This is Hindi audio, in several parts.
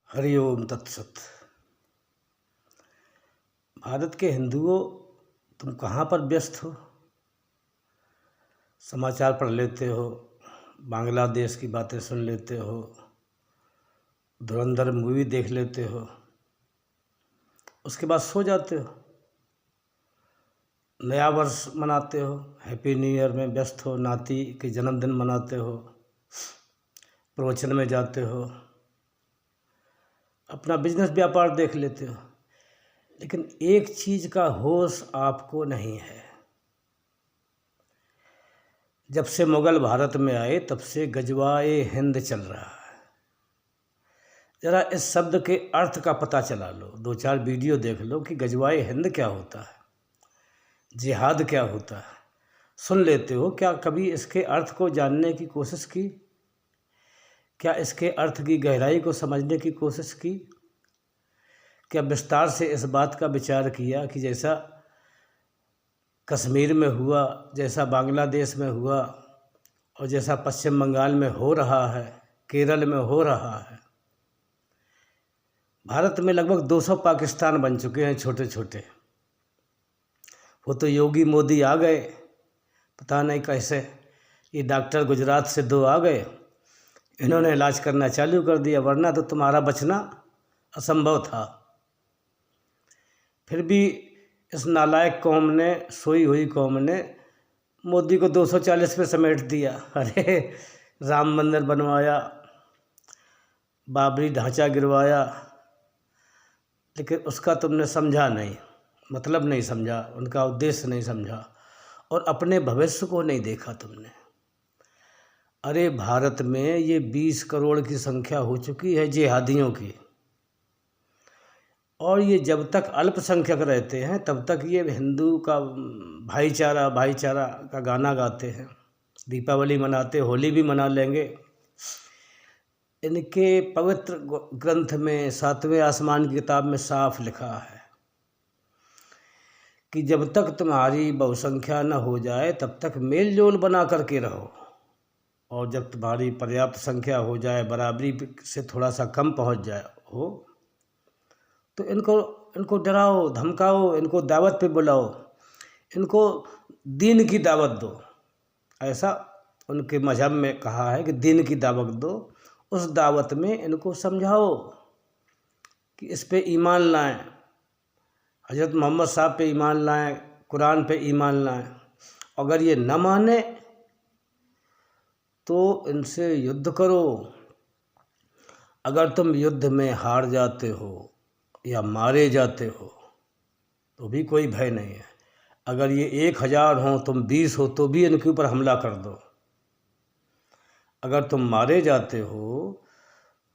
हरि ओम तत्सत। भारत के हिंदुओं, तुम कहाँ पर व्यस्त हो? समाचार पढ़ लेते हो, बांग्लादेश की बातें सुन लेते हो, धुरंधर मूवी देख लेते हो, उसके बाद सो जाते हो। नया वर्ष मनाते हो, हैप्पी न्यू ईयर में व्यस्त हो, नाती के जन्मदिन मनाते हो, प्रवचन में जाते हो, अपना बिजनेस व्यापार देख लेते हो। लेकिन एक चीज़ का होश आपको नहीं है। जब से मुगल भारत में आए तब से गजवाए हिंद चल रहा है। ज़रा इस शब्द के अर्थ का पता चला लो, 2-4 वीडियो देख लो कि गजवाए हिंद क्या होता है, जिहाद क्या होता है। सुन लेते हो, क्या कभी इसके अर्थ को जानने की कोशिश की? क्या इसके अर्थ की गहराई को समझने की कोशिश की? क्या विस्तार से इस बात का विचार किया कि जैसा कश्मीर में हुआ, जैसा बांग्लादेश में हुआ और जैसा पश्चिम बंगाल में हो रहा है, केरल में हो रहा है, भारत में लगभग 200 पाकिस्तान बन चुके हैं छोटे छोटे। वो तो योगी मोदी आ गए, पता नहीं कैसे। ये डॉक्टर गुजरात से 2 आ गए, इन्होंने इलाज करना चालू कर दिया, वरना तो तुम्हारा बचना असंभव था। फिर भी इस नालायक कौम ने, सोई हुई कौम ने मोदी को 240 पे समेट दिया। अरे राम मंदिर बनवाया, बाबरी ढांचा गिरवाया, लेकिन उसका तुमने समझा नहीं, मतलब नहीं समझा, उनका उद्देश्य नहीं समझा और अपने भविष्य को नहीं देखा तुमने। अरे भारत में ये 20 करोड़ की संख्या हो चुकी है जिहादियों की, और ये जब तक अल्पसंख्यक रहते हैं तब तक ये हिंदू का भाईचारा भाईचारा का गाना गाते हैं, दीपावली मनाते, होली भी मना लेंगे। इनके पवित्र ग्रंथ में 7वें आसमान की किताब में साफ लिखा है कि जब तक तुम्हारी बहुसंख्या न हो जाए तब तक मेल जोल बना करके रहो, और जब तुम्हारी पर्याप्त संख्या हो जाए, बराबरी से थोड़ा सा कम पहुंच जाए हो, तो इनको डराओ, धमकाओ, इनको दावत पे बुलाओ, इनको दीन की दावत दो। ऐसा उनके मजहब में कहा है कि दीन की दावत दो। उस दावत में इनको समझाओ कि इस पे ईमान लाएं, हज़रत मोहम्मद साहब पे ईमान लाएं, कुरान पे ईमान लाएं। अगर ये न माने तो इनसे युद्ध करो। अगर तुम युद्ध में हार जाते हो या मारे जाते हो तो भी कोई भय नहीं है। अगर ये 1000 हो, तुम 20 हो, तो भी इनके ऊपर हमला कर दो। अगर तुम मारे जाते हो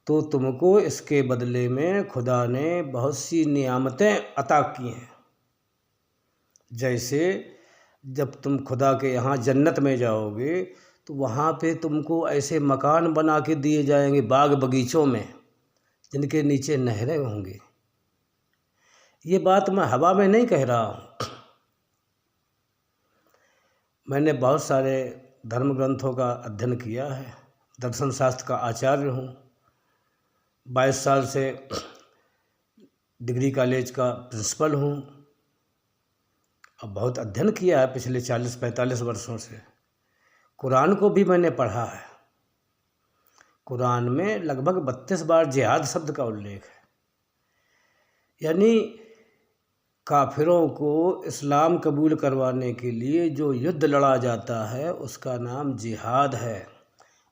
तो तुमको इसके बदले में खुदा ने बहुत सी नियामतें अता की हैं। जैसे जब तुम खुदा के यहाँ जन्नत में जाओगे तो वहाँ पे तुमको ऐसे मकान बना के दिए जाएंगे बाग बगीचों में, जिनके नीचे नहरें होंगी। ये बात मैं हवा में नहीं कह रहा हूँ। मैंने बहुत सारे धर्म ग्रंथों का अध्ययन किया है, दर्शन शास्त्र का आचार्य हूँ, 22 साल से डिग्री कॉलेज का प्रिंसिपल हूँ, अब बहुत अध्ययन किया है पिछले 40-45 वर्षों से। कुरान को भी मैंने पढ़ा है। कुरान में लगभग 32 बार जिहाद शब्द का उल्लेख है। यानी काफिरों को इस्लाम कबूल करवाने के लिए जो युद्ध लड़ा जाता है उसका नाम जिहाद है।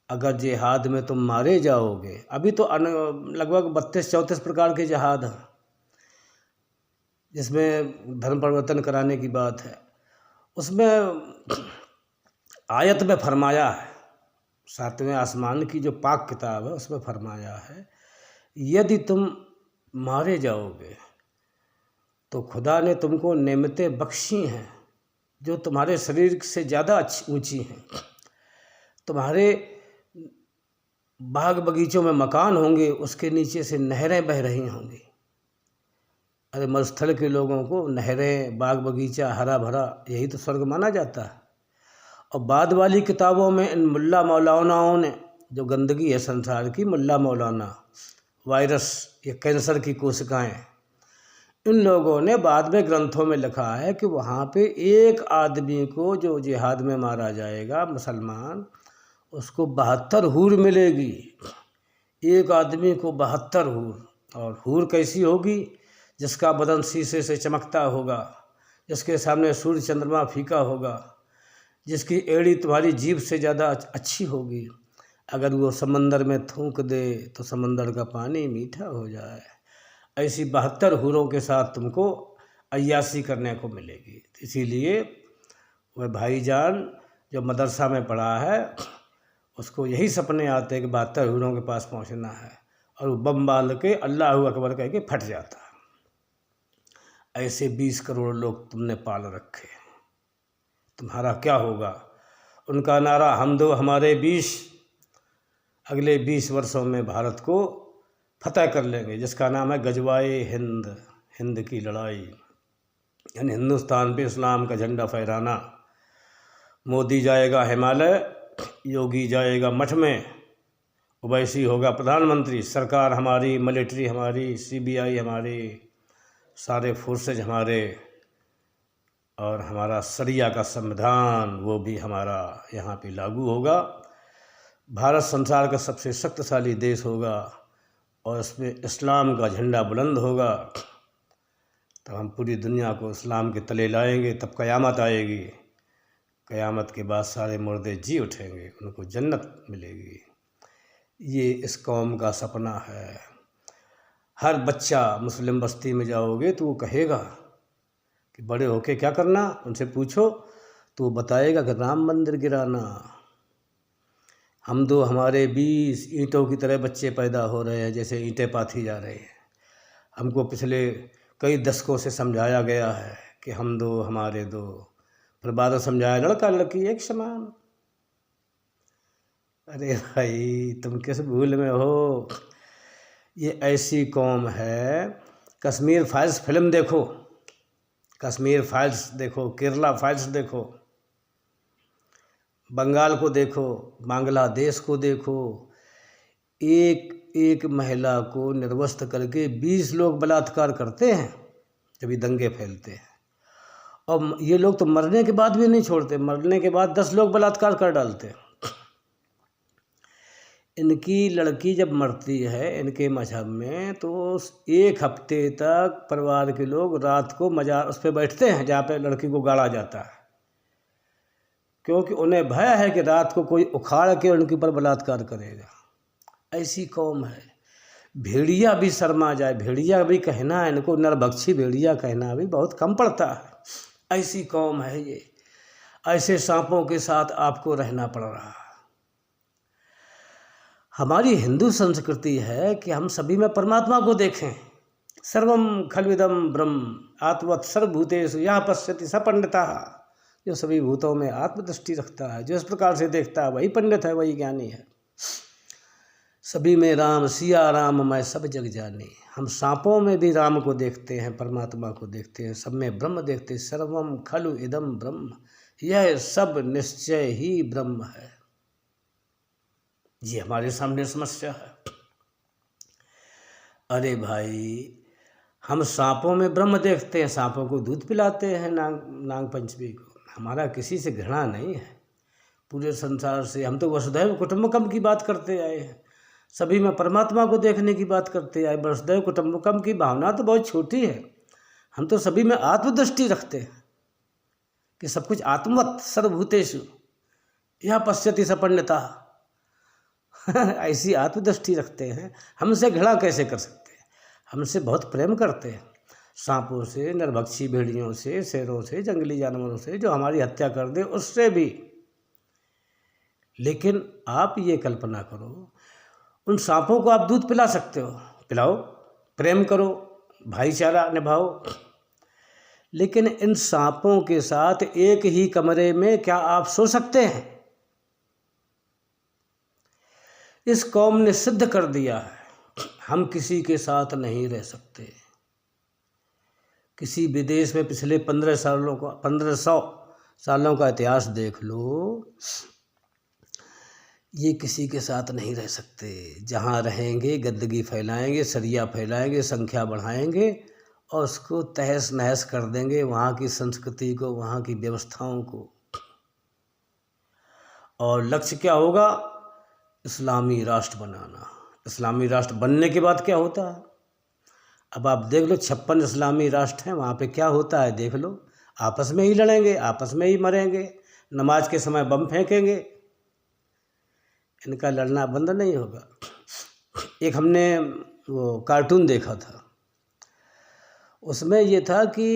अगर जिहाद में तुम मारे जाओगे, अभी तो लगभग 32-34 प्रकार के जिहाद हैं, जिसमें धर्म परिवर्तन कराने की बात है। उसमें आयत में फरमाया है, 7वें आसमान की जो पाक किताब है उसमें फरमाया है, यदि तुम मारे जाओगे तो खुदा ने तुमको नेमतें बख्शी हैं जो तुम्हारे शरीर से ज़्यादा ऊंची हैं। तुम्हारे बाग बगीचों में मकान होंगे, उसके नीचे से नहरें बह रही होंगी। अरे मरुस्थल के लोगों को नहरें, बाग बगीचा, हरा भरा, यही तो स्वर्ग माना जाता है। और बाद वाली किताबों में इन मुल्ला मौलानाओं ने, जो गंदगी है संसार की, मुल्ला मौलाना, वायरस या कैंसर की कोशिकाएं। इन लोगों ने बाद में ग्रंथों में लिखा है कि वहाँ पे एक आदमी को जो जिहाद में मारा जाएगा मुसलमान, उसको 72 हूर मिलेगी। एक आदमी को 72 हूर। और हूर कैसी होगी? जिसका बदन शीशे से चमकता होगा, जिसके सामने सूर्य चंद्रमा फीका होगा, जिसकी एड़ी तुम्हारी जीभ से ज़्यादा अच्छी होगी। अगर वो समंदर में थूक दे तो समंदर का पानी मीठा हो जाए। ऐसी 72 हूरों के साथ तुमको अय्याशी करने को मिलेगी। इसीलिए वह भाईजान जो मदरसा में पढ़ा है उसको यही सपने आते हैं कि 72 हूरों के पास पहुंचना है, और वो बम बांध के अल्लाह अकबर कह के फट जाता है। ऐसे 20 करोड़ लोग तुमने पाल रखे, तुम्हारा क्या होगा? उनका नारा हम दो हमारे 20, अगले 20 वर्षों में भारत को फतह कर लेंगे, जिसका नाम है गजवाए हिंद, हिंद की लड़ाई। यानी हिंदुस्तान पे इस्लाम का झंडा फहराना। मोदी जाएगा हिमालय, योगी जाएगा मठ में, ओवैसी होगा प्रधानमंत्री। सरकार हमारी, मिलिट्री हमारी, सीबीआई हमारी, सारे फोर्सेज हमारे, और हमारा शरिया का संविधान वो भी हमारा यहाँ पे लागू होगा। भारत संसार का सबसे शक्तिशाली देश होगा और इसमें इस्लाम का झंडा बुलंद होगा। तब हम पूरी दुनिया को इस्लाम के तले लाएंगे, तब क़यामत आएगी। क़यामत के बाद सारे मुर्दे जी उठेंगे, उनको जन्नत मिलेगी। ये इस कौम का सपना है। हर बच्चा मुस्लिम बस्ती में जाओगे तो वो कहेगा कि बड़े होके क्या करना, उनसे पूछो तो वो बताएगा कि राम मंदिर गिराना। हम दो हमारे 20 ईंटों की तरह बच्चे पैदा हो रहे हैं, जैसे ईंटें पाथी जा रही हैं। हमको पिछले कई दशकों से समझाया गया है कि हम दो हमारे दो, फिर बाद में समझाया लड़का लड़की एक समान। अरे भाई तुम किस भूल में हो? ये ऐसी कौम है। कश्मीर फाइल्स फिल्म देखो, कश्मीर फाइल्स देखो, केरला फाइल्स देखो, बंगाल को देखो, बांग्लादेश को देखो। एक एक महिला को निर्वस्त्र करके 20 लोग बलात्कार करते हैं जब ये दंगे फैलते हैं। और ये लोग तो मरने के बाद भी नहीं छोड़ते, मरने के बाद 10 लोग बलात्कार कर डालते हैं। इनकी लड़की जब मरती है इनके मजहब में, तो 1 हफ्ते तक परिवार के लोग रात को मजार उस पर बैठते हैं जहाँ पे लड़की को गाड़ा जाता है, क्योंकि उन्हें भय है कि रात को कोई उखाड़ के उनके ऊपर बलात्कार करेगा। ऐसी कौम है। भेड़िया भी शर्मा जाए, भेड़िया भी कहना, इनको नरभक्षी भेड़िया कहना भी बहुत कम पड़ता है। ऐसी कौम है ये। ऐसे सांपों के साथ आपको रहना पड़ रहा है। हमारी हिंदू संस्कृति है कि हम सभी में परमात्मा को देखें। सर्वम खल्विदम ब्रह्म आत्मवत् सर्वभूतेषु यः पश्यति स पंडितः। जो सभी भूतों में आत्मदृष्टि रखता है, जो इस प्रकार से देखता है, वही पंडित है, वही ज्ञानी है। सभी में राम सिया राम मैं सब जग जानी। हम सांपों में भी राम को देखते हैं, परमात्मा को देखते हैं, सब में ब्रह्म देखते हैं। सर्वम खलु इदम ब्रह्म, यह सब निश्चय ही ब्रह्म है। ये हमारे सामने समस्या है। अरे भाई हम सांपों में ब्रह्म देखते हैं, सांपों को दूध पिलाते हैं नाग पंचमी को। हमारा किसी से घृणा नहीं है, पूरे संसार से। हम तो वसुधैव कुटुंबकम की बात करते आए हैं, सभी में परमात्मा को देखने की बात करते आए। वसुधैव कुटुंबकम की भावना तो बहुत छोटी है। हम तो सभी में आत्मदृष्टि रखते हैं कि सब कुछ आत्मवत् सर्वभूतेषु यः पश्यति स पंडितः। ऐसी आत्मदृष्टि रखते हैं। हमसे घृणा कैसे कर सकते हैं? हमसे बहुत प्रेम करते हैं। सांपों से, नरभक्षी भेड़ियों से, शेरों से, जंगली जानवरों से, जो हमारी हत्या कर दे उससे भी। लेकिन आप ये कल्पना करो, उन सांपों को आप दूध पिला सकते हो, पिलाओ, प्रेम करो, भाईचारा निभाओ। लेकिन इन सांपों के साथ एक ही कमरे में क्या आप सो सकते हैं? इस कौम ने सिद्ध कर दिया है हम किसी के साथ नहीं रह सकते। किसी विदेश में पिछले 1500 सालों का इतिहास देख लो। ये किसी के साथ नहीं रह सकते। जहाँ रहेंगे गंदगी फैलाएंगे, सरिया फैलाएंगे, संख्या बढ़ाएंगे और उसको तहस नहस कर देंगे, वहाँ की संस्कृति को, वहाँ की व्यवस्थाओं को। और लक्ष्य क्या होगा? इस्लामी राष्ट्र बनाना। इस्लामी राष्ट्र बनने के बाद क्या होता है? अब आप देख लो, 56 इस्लामी राष्ट्र हैं, वहाँ पे क्या होता है देख लो। आपस में ही लड़ेंगे, आपस में ही मरेंगे, नमाज के समय बम फेंकेंगे। इनका लड़ना बंद नहीं होगा। एक हमने वो कार्टून देखा था, उसमें ये था कि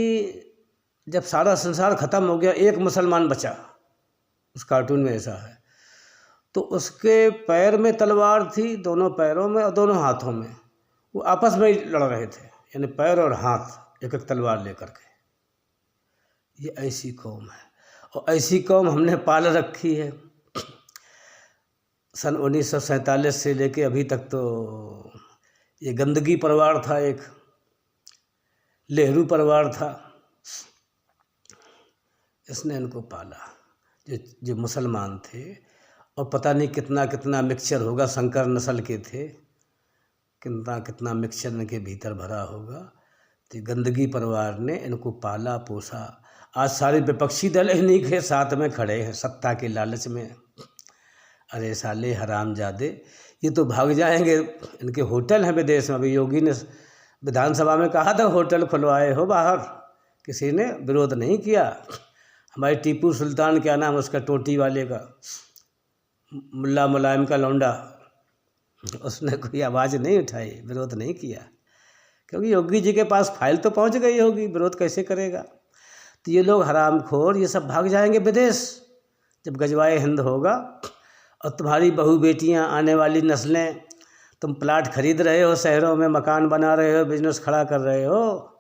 जब सारा संसार ख़त्म हो गया, एक मुसलमान बचा। उस कार्टून में ऐसा है, तो उसके पैर में तलवार थी, दोनों पैरों में और दोनों हाथों में। वो आपस में ही लड़ रहे थे, यानी पैर और हाथ एक एक तलवार लेकर के। ये ऐसी कौम है, और ऐसी कौम हमने पाल रखी है। सन 1947 से लेके अभी तक तो ये गंदगी परिवार था, एक नेहरू परिवार था, इसने इनको पाला। जो मुसलमान थे, और पता नहीं कितना कितना मिक्सचर होगा, संकर नस्ल के थे, कितना कितना मिक्सचर इनके भीतर भरा होगा। तो गंदगी परिवार ने इनको पाला पोसा। आज सारे विपक्षी दल इन्हीं के साथ में खड़े हैं, सत्ता के लालच में। अरे साले हरामजादे, ये तो भाग जाएंगे। इनके होटल हैं विदेश में। अभी योगी ने विधानसभा में कहा था होटल खुलवाए हो बाहर, किसी ने विरोध नहीं किया। हमारे टीपू सुल्तान, क्या नाम उसका, टोटी वाले का, मुल्ला मुलायम का लौंडा, उसने कोई आवाज़ नहीं उठाई, विरोध नहीं किया, क्योंकि योगी जी के पास फाइल तो पहुंच गई होगी, विरोध कैसे करेगा। तो ये लोग हरामखोर, ये सब भाग जाएंगे विदेश जब गजवाए हिंद होगा। और तुम्हारी बहू बेटियां, आने वाली नस्लें, तुम प्लाट खरीद रहे हो, शहरों में मकान बना रहे हो, बिजनेस खड़ा कर रहे हो।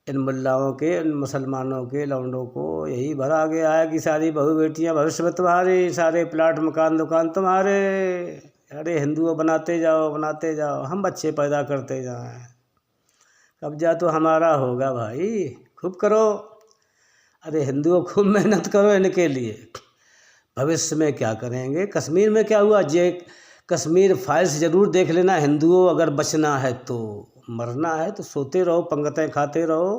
इन मुल्लाओं के, इन मुसलमानों के लौंडों को यही भरा गया है कि सारी बहू बेटियां भविष्य में तुम्हारी, सारे प्लाट मकान दुकान तुम्हारे। अरे हिंदुओं बनाते जाओ बनाते जाओ, हम बच्चे पैदा करते जाएं, कब्जा तो हमारा होगा भाई, खूब करो। अरे हिंदुओं खूब मेहनत करो इनके लिए। भविष्य में क्या करेंगे? कश्मीर में क्या हुआ? कश्मीर फाइल्स ज़रूर देख लेना। हिंदुओं अगर बचना है तो, मरना है तो सोते रहो, पंगतें खाते रहो,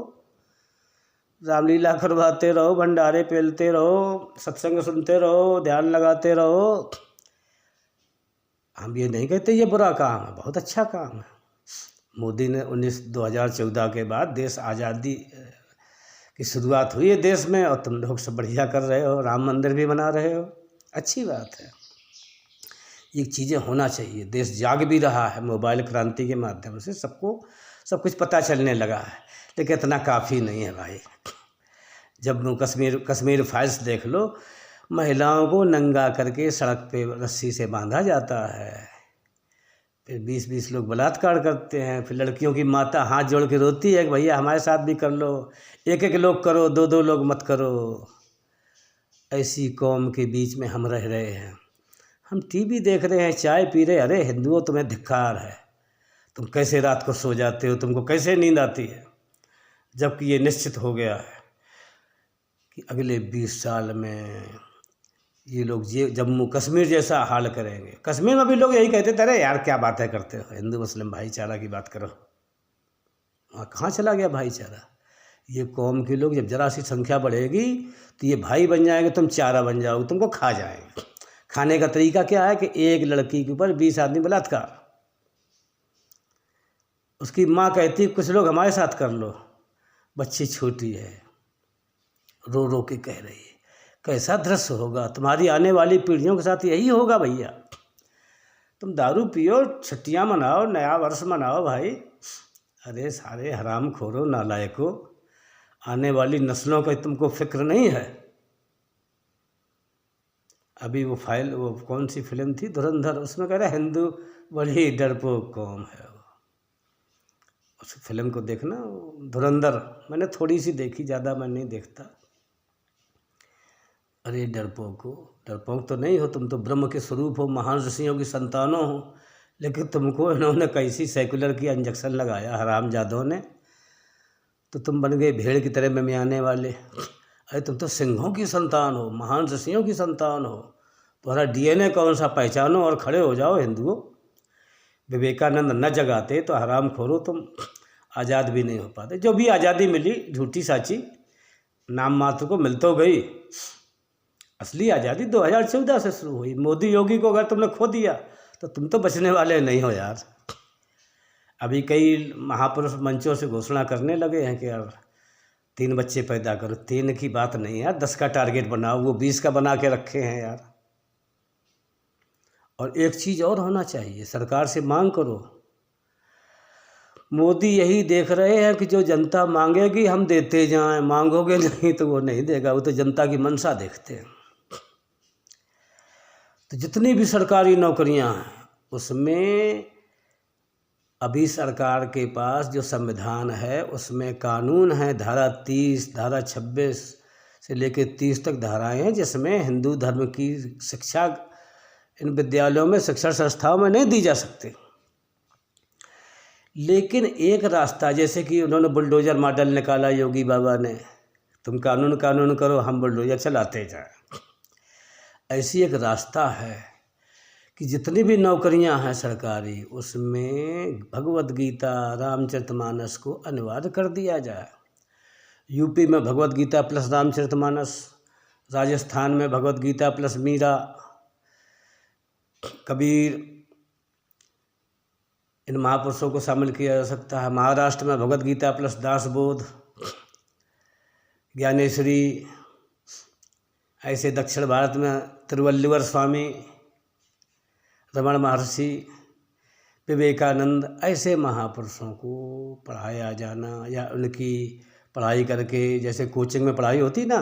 रामलीला करवाते रहो, भंडारे पेलते रहो, सत्संग सुनते रहो, ध्यान लगाते रहो। हम ये नहीं कहते ये बुरा काम है, बहुत अच्छा काम है। मोदी ने 2014 के बाद देश आज़ादी की शुरुआत हुई है देश में, और तुम लोग सब बढ़िया कर रहे हो, राम मंदिर भी बना रहे हो, अच्छी बात है। ये चीज़ें होना चाहिए। देश जाग भी रहा है, मोबाइल क्रांति के माध्यम से सबको सब कुछ पता चलने लगा है, लेकिन इतना काफ़ी नहीं है भाई। जब कश्मीर फाइल्स देख लो, महिलाओं को नंगा करके सड़क पे रस्सी से बांधा जाता है, फिर 20-20 लोग बलात्कार करते हैं, फिर लड़कियों की माता हाथ जोड़ के रोती है कि भैया हमारे साथ भी कर लो, एक एक लोग करो, दो दो लोग मत करो। ऐसी कौम के बीच में हम रह रहे हैं। हम टीवी देख रहे हैं, चाय पी रहे, अरे हिंदुओं तुम्हें धिक्कार है, तुम कैसे रात को सो जाते हो, तुमको कैसे नींद आती है, जबकि ये निश्चित हो गया है कि अगले 20 साल में ये लोग जम्मू कश्मीर जैसा हाल करेंगे। कश्मीर में भी लोग यही कहते थे, अरे यार क्या बातें करते हो, हिंदू मुस्लिम भाईचारा की बात करो। वहाँ कहाँ चला गया भाईचारा? ये कौम के लोग जब जरा सी संख्या बढ़ेगी तो ये भाई बन जाएंगे, तुम चारा बन जाओगे, तुमको खा जाएंगे। खाने का तरीका क्या है कि एक लड़की के ऊपर 20 आदमी बलात्कार। उसकी माँ कहती है कुछ लोग हमारे साथ कर लो, बच्ची छोटी है, रो रो के कह रही है। कैसा दृश्य होगा? तुम्हारी आने वाली पीढ़ियों के साथ यही होगा भैया। तुम दारू पियो, छुट्टियाँ मनाओ, नया वर्ष मनाओ भाई। अरे सारे हराम खोरो, नालायकों, आने वाली नस्लों का तुमको फिक्र नहीं है। अभी वो कौन सी फिल्म थी, धुरंधर, उसमें कह रहा हिंदू बड़ी डरपोक कौम है। उस फिल्म को देखना, धुरंधर, मैंने थोड़ी सी देखी, ज़्यादा मैं नहीं देखता। अरे डरपोक तो नहीं हो, तुम तो ब्रह्म के स्वरूप हो, महान ऋषियों की संतानों हो, लेकिन तुमको इन्होंने कैसी सेकुलर की इंजेक्शन लगाया हरामजादों ने, तो तुम बन गए भेड़ की तरह मिमियाने वाले। अरे तुम तो सिंहों की संतान हो, महान ऋषियों की संतान हो, तुम्हारा डीएनए कौन सा, पहचानो और खड़े हो जाओ हिंदुओं। विवेकानंद न जगाते तो हराम खोरो तुम आज़ाद भी नहीं हो पाते। जो भी आज़ादी मिली झूठी साची, नाम मात्र को मिल तो गई। असली आज़ादी 2014 से शुरू हुई। मोदी योगी को अगर तुमने खो दिया तो तुम तो बचने वाले नहीं हो यार। अभी कई महापुरुष मंचों से घोषणा करने लगे हैं कि यार 3 बच्चे पैदा करो। 3 की बात नहीं यार, 10 का टारगेट बनाओ, वो 20 का बना के रखे हैं यार। और एक चीज़ और होना चाहिए, सरकार से मांग करो। मोदी यही देख रहे हैं कि जो जनता मांगेगी हम देते जाएं, मांगोगे नहीं तो वो नहीं देगा। वो तो जनता की मंशा देखते हैं। तो जितनी भी सरकारी नौकरियां हैं उसमें अभी सरकार के पास जो संविधान है उसमें कानून है, धारा 30, धारा 26 से लेकर 30 तक धाराएं हैं, जिसमें हिंदू धर्म की शिक्षा इन विद्यालयों में, शिक्षा संस्थाओं में नहीं दी जा सकती। लेकिन एक रास्ता, जैसे कि उन्होंने बुलडोजर मॉडल निकाला योगी बाबा ने, तुम कानून कानून करो हम बुलडोजर चलाते जाएं। ऐसी एक रास्ता है कि जितनी भी नौकरियां हैं सरकारी उसमें भगवत गीता, रामचरितमानस को अनिवार्य कर दिया जाए। यूपी में भगवत गीता प्लस रामचरितमानस, राजस्थान में भगवत गीता प्लस मीरा, कबीर, इन महापुरुषों को शामिल किया जा सकता है। महाराष्ट्र में भगवत गीता प्लस दासबोध, ज्ञानेश्वरी। ऐसे दक्षिण भारत में तिरुवल्लुवर स्वामी, रमण महर्षि, विवेकानंद, ऐसे महापुरुषों को पढ़ाया जाना, या उनकी पढ़ाई करके, जैसे कोचिंग में पढ़ाई होती ना,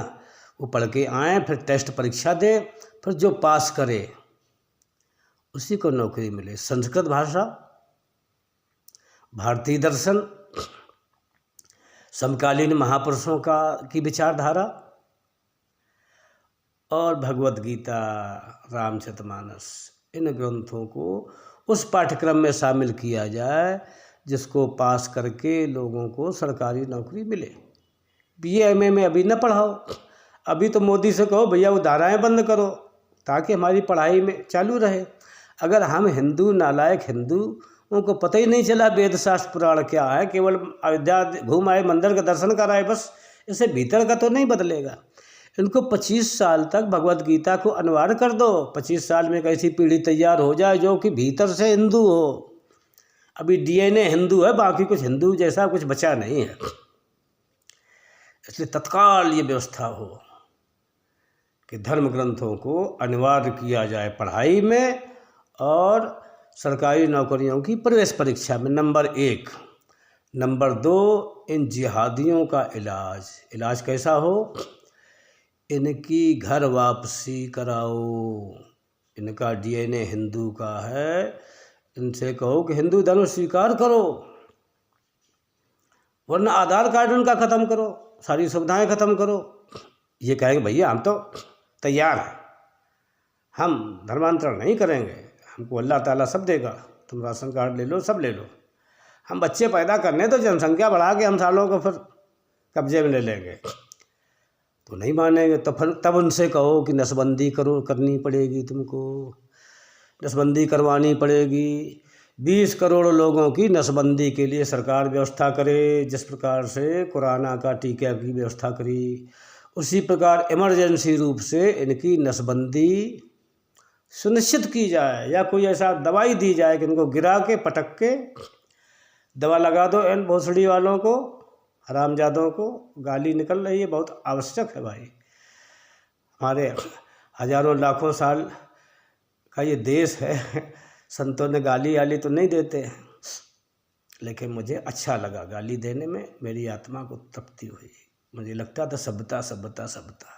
वो पढ़ के आएँ, फिर टेस्ट परीक्षा दे, फिर जो पास करे उसी को नौकरी मिले। संस्कृत भाषा, भारतीय दर्शन, समकालीन महापुरुषों की विचारधारा और भगवत गीता, रामचरितमानस, इन ग्रंथों को उस पाठ्यक्रम में शामिल किया जाए जिसको पास करके लोगों को सरकारी नौकरी मिले। BA MA में अभी न पढ़ाओ, अभी तो मोदी से कहो भैया वो धाराएं बंद करो ताकि हमारी पढ़ाई में चालू रहे। अगर हम हिंदू, नालायक हिंदू, उनको पता ही नहीं चला वेद शास्त्र पुराण क्या है, केवल अयोध्या घूम आए, मंदिर का दर्शन कराए बस, इससे भीतर का तो नहीं बदलेगा। इनको 25 साल तक भगवत गीता को अनिवार्य कर दो। 25 साल में एक ऐसी पीढ़ी तैयार हो जाए जो कि भीतर से हिंदू हो। अभी DNA हिंदू है, बाकी कुछ हिंदू जैसा कुछ बचा नहीं है। इसलिए तत्काल ये व्यवस्था हो कि धर्म ग्रंथों को अनिवार्य किया जाए पढ़ाई में और सरकारी नौकरियों की प्रवेश परीक्षा में। नंबर 1। नंबर 2, इन जिहादियों का इलाज कैसा हो, इनकी घर वापसी कराओ। इनका DNA हिंदू का है, इनसे कहो कि हिंदू धर्म स्वीकार करो, वरना आधार कार्ड उनका ख़त्म करो, सारी सुविधाएं ख़त्म करो। ये कहेंगे भैया हम तो तैयार हैं, हम धर्मांतरण नहीं करेंगे, हमको अल्लाह ताला सब देगा, तुम राशन कार्ड ले लो, सब ले लो, हम बच्चे पैदा करने तो जनसंख्या बढ़ा के हम सालों को फिर कब्जे में ले लेंगे। तो नहीं मानेंगे। तो फिर तब उनसे कहो कि नसबंदी करनी पड़ेगी, तुमको नसबंदी करवानी पड़ेगी। 20 करोड़ लोगों की नसबंदी के लिए सरकार व्यवस्था करे। जिस प्रकार से कोरोना का टीका की व्यवस्था करी, उसी प्रकार इमरजेंसी रूप से इनकी नसबंदी सुनिश्चित की जाए, या कोई ऐसा दवाई दी जाए कि इनको गिरा के पटक के दवा लगा दो। इन भोसड़ी वालों को, हरामजादों को। गाली निकल रही है, बहुत आवश्यक है भाई। हमारे हजारों लाखों साल का ये देश है, संतों ने गाली आली तो नहीं देते हैं, लेकिन मुझे अच्छा लगा गाली देने में, मेरी आत्मा को तृप्ति हुई। मुझे लगता था सभ्यता सभ्यता सभ्यता।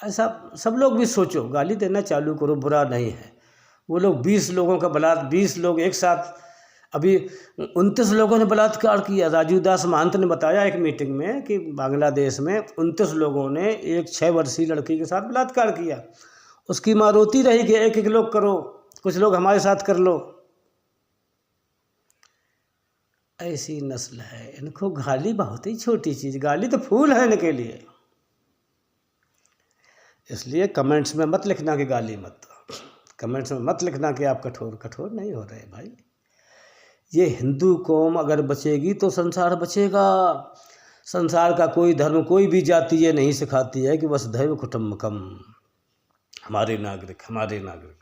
ऐसा सब लोग भी सोचो, गाली देना चालू करो, बुरा नहीं है। वो लोग 20 लोगों का 20 लोग एक साथ, अभी 29 लोगों ने बलात्कार किया। राजू दास महंत ने बताया एक मीटिंग में कि बांग्लादेश में 29 लोगों ने एक 6 वर्षीय लड़की के साथ बलात्कार किया। उसकी माँ रोती रही कि एक एक लोग करो, कुछ लोग हमारे साथ कर लो। ऐसी नस्ल है, इनको गाली बहुत ही छोटी चीज़, गाली तो फूल है इनके लिए। इसलिए कमेंट्स में मत लिखना कि गाली मत दो, कमेंट्स में मत लिखना कि आप कठोर, कठोर नहीं हो रहे भाई। ये हिंदू कौम अगर बचेगी तो संसार बचेगा। संसार का कोई धर्म, कोई भी जाति ये नहीं सिखाती है कि वसुधैव कुटुम्बकम, हमारे नागरिक, हमारे नागरिक,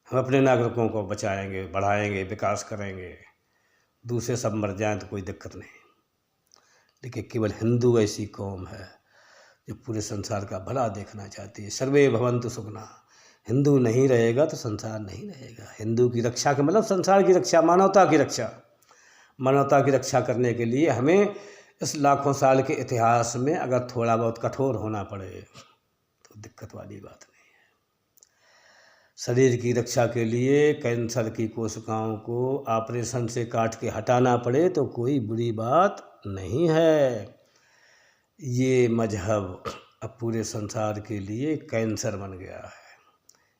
हम अपने नागरिकों को बचाएंगे, बढ़ाएंगे, विकास करेंगे, दूसरे सब मर जाएं तो कोई दिक्कत नहीं। लेकिन केवल हिंदू ऐसी कौम है जो पूरे संसार का भला देखना चाहती है। सर्वे भवन्तु सुखिनः। हिंदू नहीं रहेगा तो संसार नहीं रहेगा। हिंदू की रक्षा का मतलब संसार की रक्षा, मानवता की रक्षा। मानवता की रक्षा करने के लिए हमें इस लाखों साल के इतिहास में अगर थोड़ा बहुत कठोर होना पड़े तो दिक्कत वाली बात नहीं है। शरीर की रक्षा के लिए कैंसर की कोशिकाओं को ऑपरेशन से काट के हटाना पड़े तो कोई बुरी बात नहीं है। ये मजहब अब पूरे संसार के लिए कैंसर बन गया है।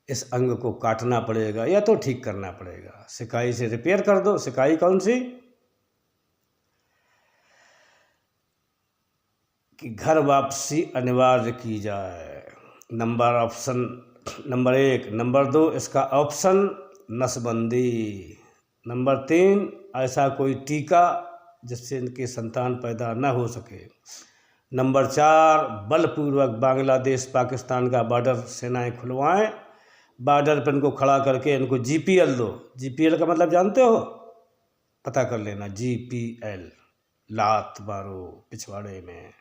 इस अंग को काटना पड़ेगा या तो ठीक करना पड़ेगा। सिकाई से रिपेयर कर दो। सिकाई कौन सी? कि घर वापसी अनिवार्य की जाए। नंबर 1। नंबर 2 इसका ऑप्शन नसबंदी। नंबर 3 ऐसा कोई टीका जिससे इनकी संतान पैदा न हो सके। नंबर 4 बलपूर्वक बांग्लादेश पाकिस्तान का बॉर्डर सेनाएं खुलवाएं। बॉर्डर पर इनको खड़ा करके इनको GPL दो। GPL का मतलब जानते हो? पता कर लेना। GPL, लात मारो पिछवाड़े में।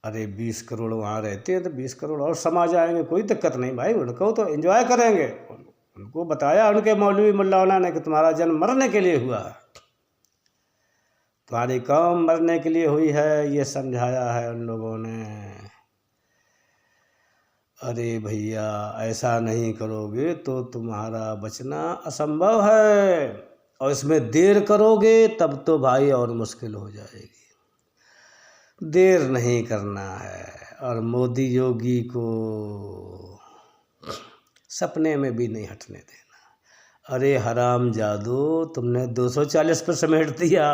अरे 20 करोड़ वहाँ रहते हैं तो 20 करोड़ और समा जाएंगे, कोई दिक्कत नहीं भाई। उनको तो एंजॉय करेंगे। उनको बताया उनके मौलवी मुल्लाना ने कि तुम्हारा जन्म मरने के लिए हुआ है, तुम्हारी कौम मरने के लिए हुई है, ये समझाया है उन लोगों ने। अरे भैया ऐसा नहीं करोगे तो तुम्हारा बचना असंभव है, और इसमें देर करोगे तब तो भाई और मुश्किल हो जाएगी। देर नहीं करना है। और मोदी योगी को सपने में भी नहीं हटने देना। अरे हराम जादू, तुमने 240 पर समेट दिया।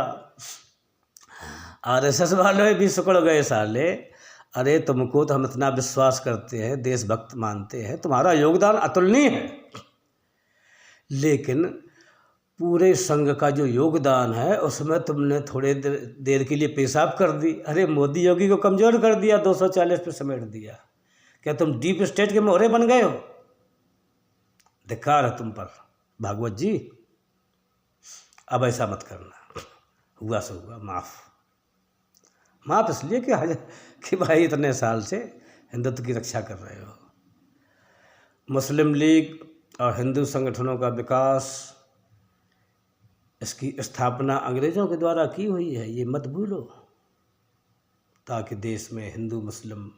RSS वाले भी सुकड़ गए साले। अरे तुमको तो हम इतना विश्वास करते हैं, देशभक्त मानते हैं, तुम्हारा योगदान अतुलनीय है, लेकिन पूरे संघ का जो योगदान है उसमें तुमने थोड़े देर के लिए पेशाब कर दी। अरे मोदी योगी को कमज़ोर कर दिया, 240 पे समेट दिया। क्या तुम डीप स्टेट के मोहरे बन गए हो? धिक्कार है तुम पर भागवत जी। अब ऐसा मत करना। हुआ सो हुआ, माफ़ इसलिए कि भाई इतने साल से हिंदुत्व की रक्षा कर रहे हो। मुस्लिम लीग और हिंदू संगठनों का विकास, इसकी स्थापना अंग्रेज़ों के द्वारा की हुई है, ये मत भूलो, ताकि देश में हिंदू मुस्लिम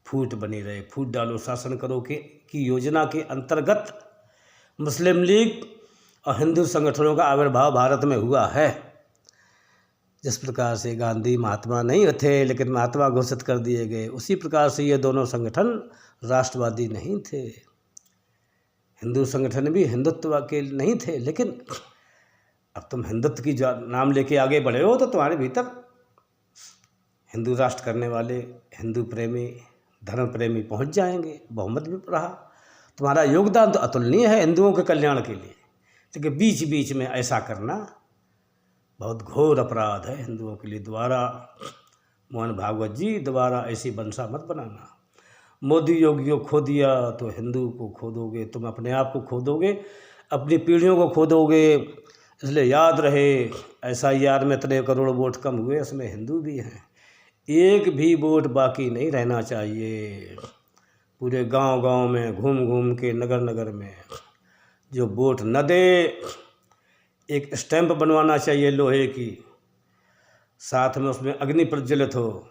फूट बनी रहे। फूट डालो शासन करो की योजना के अंतर्गत मुस्लिम लीग और हिंदू संगठनों का आविर्भाव भारत में हुआ है। जिस प्रकार से गांधी महात्मा नहीं थे लेकिन महात्मा घोषित कर दिए गए, उसी प्रकार से ये दोनों संगठन राष्ट्रवादी नहीं थे। हिंदू संगठन भी हिंदुत्व के नहीं थे, लेकिन अब तुम हिंदुत्व की नाम लेके आगे बढ़े हो तो तुम्हारे भीतर हिंदू राष्ट्र करने वाले, हिंदू प्रेमी, धर्म प्रेमी पहुंच जाएंगे। बहुमत भी रहा। तुम्हारा योगदान तो अतुलनीय है हिंदुओं के कल्याण के लिए, लेकिन बीच बीच में ऐसा करना बहुत घोर अपराध है हिंदुओं के लिए। दोबारा मोहन भागवत जी, दोबारा ऐसी बंसा मत बनाना। मोदी योगी को खो दिया तो हिंदू को खो दोगे, तुम अपने आप को खो दोगे, अपनी पीढ़ियों को खो दोगे। इसलिए याद रहे, SIR में इतने करोड़ वोट कम हुए, उसमें हिंदू भी हैं। एक भी वोट बाकी नहीं रहना चाहिए। पूरे गांव-गांव में घूम घूम के, नगर नगर में जो वोट न दे, एक स्टैंप बनवाना चाहिए लोहे की, साथ में उसमें अग्नि प्रज्वलित हो,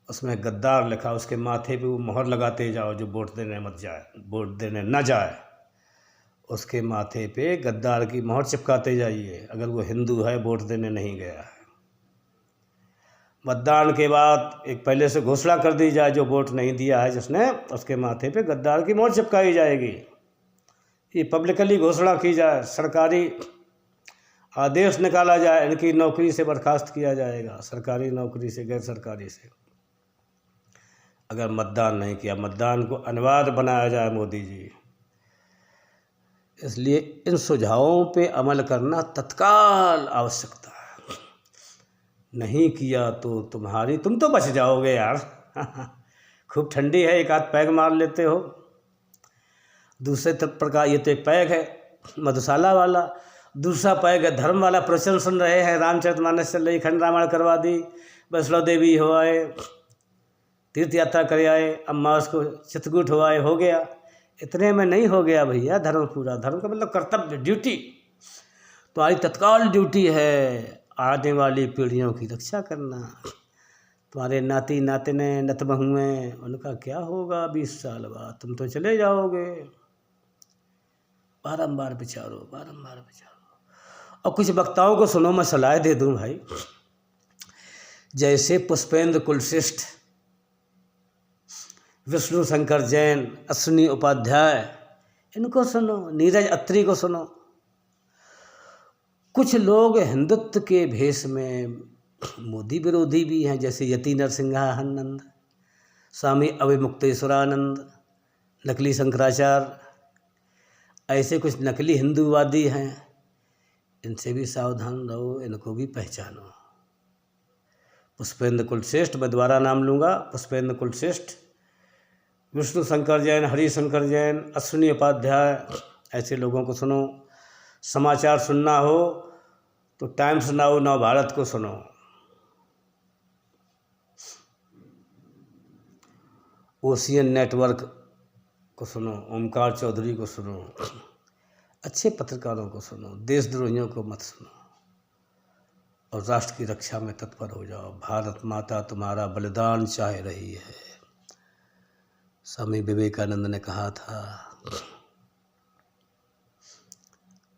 उसमें गद्दार लिखा, उसके माथे पे वो मोहर लगाते जाओ जो वोट देने न जाए, उसके माथे पे गद्दार की मोहर चिपकाते जाइए अगर वो हिंदू है, वोट देने नहीं गया है। मतदान के बाद एक पहले से घोषणा कर दी जाए, जो वोट नहीं दिया है जिसने, उसके माथे पे गद्दार की मोहर चिपकाई जाएगी। ये पब्लिकली घोषणा की जाए, सरकारी आदेश निकाला जाए, इनकी नौकरी से बर्खास्त किया जाएगा, सरकारी नौकरी से, गैर सरकारी से। अगर मतदान नहीं किया, मतदान को अनिवार्य बनाया जाए मोदी जी। इसलिए इन सुझावों पे अमल करना तत्काल आवश्यकता है। नहीं किया तो तुम तो बच जाओगे यार। खूब ठंडी है, एक आध पैग मार लेते हो। दूसरे प्रकार ये तो एक पैग है मधुशाला वाला, दूसरा पैग है धर्म वाला। प्रवचन सुन रहे हैं, रामचरितमानस चल रही, खंड रामायण करवा दी, वैष्णो देवी हो आए, तीर्थ यात्रा कर आए, अम्मा उसको चित्रकूट हो आए, हो गया। इतने में नहीं हो गया भैया धर्म पूरा। धर्म का मतलब कर्तव्य, ड्यूटी। तुम्हारी तत्काल ड्यूटी है आने वाली पीढ़ियों की रक्षा करना। तुम्हारे नाती नातिने नतबहुएं, उनका क्या होगा 20 साल बाद? तुम तो चले जाओगे। बारंबार विचारो, बारंबार विचारो। और कुछ वक्ताओं को सुनो, मैं सलाह दे दूं भाई। जैसे पुष्पेंद्र कुलश्रेष्ठ, विष्णु शंकर जैन, अश्विनी उपाध्याय, इनको सुनो, नीरज अत्री को सुनो। कुछ लोग हिंदुत्व के भेष में मोदी विरोधी भी हैं, जैसे यति नरसिंहानंद, स्वामी अभिमुक्तेश्वरानंद, नकली शंकराचार्य, ऐसे कुछ नकली हिंदूवादी हैं। इनसे भी सावधान रहो, इनको भी पहचानो। पुष्पेंद्र कुलश्रेष्ठ, मैं दोबारा नाम लूँगा, पुष्पेंद्र कुलश्रेष्ठ, विष्णु शंकर जैन, हरिशंकर जैन, अश्विनी उपाध्याय, ऐसे लोगों को सुनो। समाचार सुनना हो तो टाइम्स नाउ, नव भारत को सुनो। ओशियन नेटवर्क को सुनो, ओमकार चौधरी को सुनो, अच्छे पत्रकारों को सुनो, देशद्रोहियों को मत सुनो। और राष्ट्र की रक्षा में तत्पर हो जाओ। भारत माता तुम्हारा बलिदान चाह रही है। स्वामी विवेकानंद ने कहा था,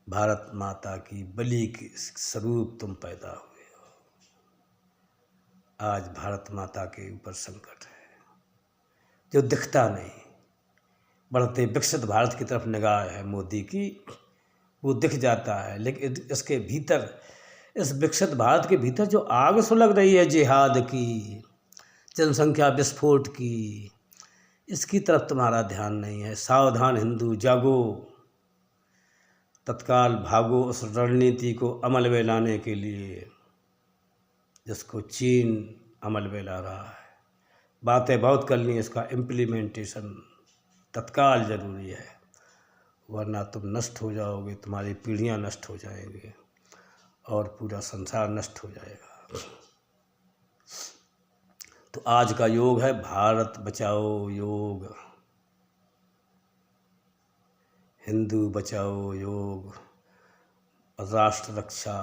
भारत माता की बलि के स्वरूप तुम पैदा हुए हो। आज भारत माता के ऊपर संकट है जो दिखता नहीं। बढ़ते विकसित भारत की तरफ निगाह है मोदी की, वो दिख जाता है, लेकिन इसके भीतर, इस विकसित भारत के भीतर जो आग सुलग रही है जिहाद की, जनसंख्या विस्फोट की, इसकी तरफ तुम्हारा ध्यान नहीं है। सावधान हिंदू, जागो, तत्काल भागो उस रणनीति को अमल में लाने के लिए जिसको चीन अमल में ला रहा है। बातें बहुत करनी है, इसका इम्प्लीमेंटेशन तत्काल ज़रूरी है, वरना तुम नष्ट हो जाओगे, तुम्हारी पीढ़ियां नष्ट हो जाएंगी और पूरा संसार नष्ट हो जाएगा। तो आज का योग है भारत बचाओ योग, हिंदू बचाओ योग, राष्ट्र रक्षा,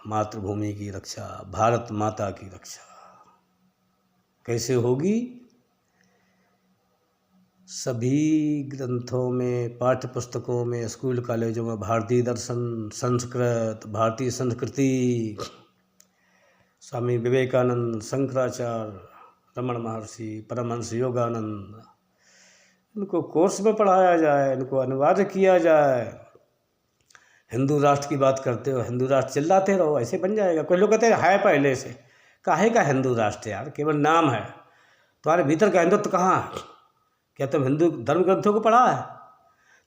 मातृभूमि की रक्षा, भारत माता की रक्षा। कैसे होगी? सभी ग्रंथों में, पाठ्य पुस्तकों में, स्कूल कॉलेजों में भारतीय दर्शन, संस्कृत, भारतीय संस्कृति, स्वामी विवेकानंद, शंकराचार्य, रमण महर्षि, परमहंस योगानंद, इनको कोर्स में पढ़ाया जाए, इनको अनिवार्य किया जाए। हिंदू राष्ट्र की बात करते हो, हिंदू राष्ट्र चिल्लाते रहो, ऐसे बन जाएगा। कुछ लोग कहते हैं है पहले से, काहे का हिंदू राष्ट्र यार, केवल नाम है। तुम्हारे भीतर का हिंदुत्व कहाँ है? क्या तुम हिंदू धर्म ग्रंथों को पढ़ा है?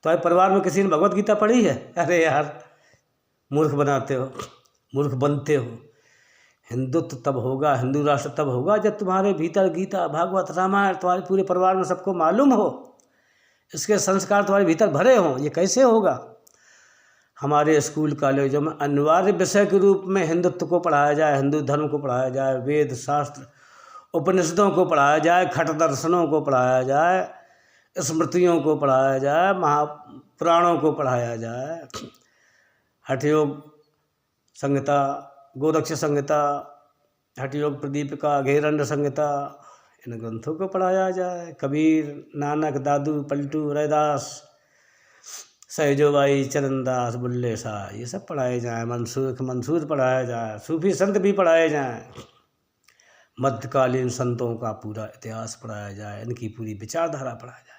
तुम्हारे परिवार में किसी ने भगवत गीता पढ़ी है? अरे यार, मूर्ख बनाते हो, मूर्ख बनते हो। हिंदुत्व तब होगा, हिंदू राष्ट्र तब होगा जब तुम्हारे भीतर गीता, भागवत, रामायण तुम्हारे पूरे परिवार में सबको मालूम हो, इसके संस्कार तुम्हारे भीतर भरे हों। ये कैसे होगा? हमारे स्कूल कॉलेजों में अनिवार्य विषय के रूप में हिंदुत्व को पढ़ाया जाए, हिंदू धर्म को पढ़ाया जाए, वेद शास्त्र उपनिषदों को पढ़ाया जाए, खट दर्शनों को पढ़ाया जाए, स्मृतियों को पढ़ाया जाए, महापुराणों को पढ़ाया जाए, हठयोग संहिता, गोरक्ष संहिता, हठयोग प्रदीपिका, घेरंड संहिता, इन ग्रंथों को पढ़ाया जाए। कबीर, नानक, दादू, पलटू, रैदास, सहजोबाई, चरणदास, बुल्ले शाह, ये सब पढ़ाए जाएँ। मंसूर पढ़ाया जाए, सूफी संत भी पढ़ाए जाएँ, मध्यकालीन संतों का पूरा इतिहास पढ़ाया जाए, इनकी पूरी विचारधारा पढ़ाया जाए,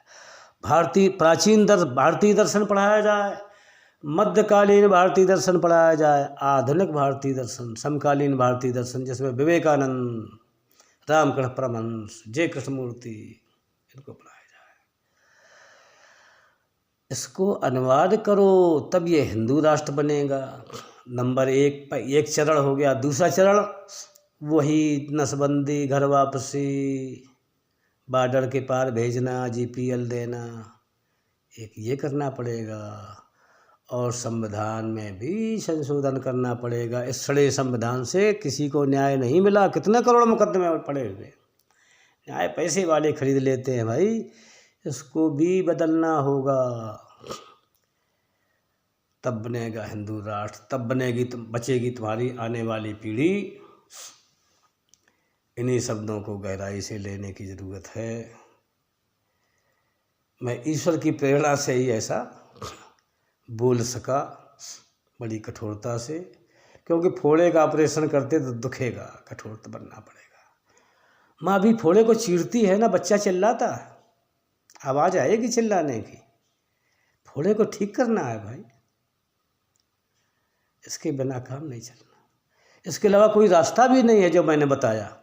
भारतीय दर्शन पढ़ाया जाए, मध्यकालीन भारतीय दर्शन पढ़ाया जाए, आधुनिक भारतीय दर्शन, समकालीन भारतीय दर्शन, जिसमें विवेकानंद, रामकृष्ण परमहंस, जय कृष्णमूर्ति, इनको पढ़ाया जाए। इसको अनुवाद करो तब ये हिंदू राष्ट्र बनेगा। नंबर एक चरण हो गया। दूसरा चरण वही नसबंदी, घर वापसी, बॉर्डर के पार भेजना, जीपीएल देना, एक ये करना पड़ेगा। और संविधान में भी संशोधन करना पड़ेगा। इस सड़े संविधान से किसी को न्याय नहीं मिला। कितने करोड़ मुकदमे पड़े हुए, न्याय पैसे वाले खरीद लेते हैं भाई। इसको भी बदलना होगा, तब बनेगा हिंदू राष्ट्र, तब बचेगी तुम्हारी आने वाली पीढ़ी। इन्हीं शब्दों को गहराई से लेने की ज़रूरत है। मैं ईश्वर की प्रेरणा से ही ऐसा बोल सका, बड़ी कठोरता से, क्योंकि फोड़े का ऑपरेशन करते तो दुखेगा, कठोर तो बनना पड़ेगा। माँ भी फोड़े को चीरती है ना, बच्चा चिल्लाता है, आवाज़ आएगी चिल्लाने की, फोड़े को ठीक करना है भाई, इसके बिना काम नहीं चलना। इसके अलावा कोई रास्ता भी नहीं है जो मैंने बताया।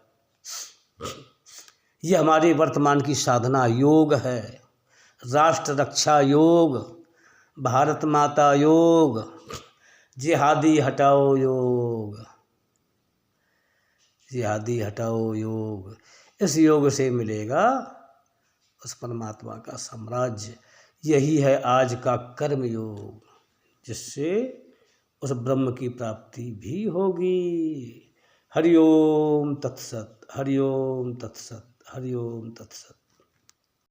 ये हमारी वर्तमान की साधना योग है, राष्ट्र रक्षा योग, भारत माता योग, जिहादी हटाओ योग, जिहादी हटाओ योग। इस योग से मिलेगा उस परमात्मा का साम्राज्य। यही है आज का कर्म योग, जिससे उस ब्रह्म की प्राप्ति भी होगी। हरिओम तत्सत, हरिओम तत्सत, हरिओम तत्सत।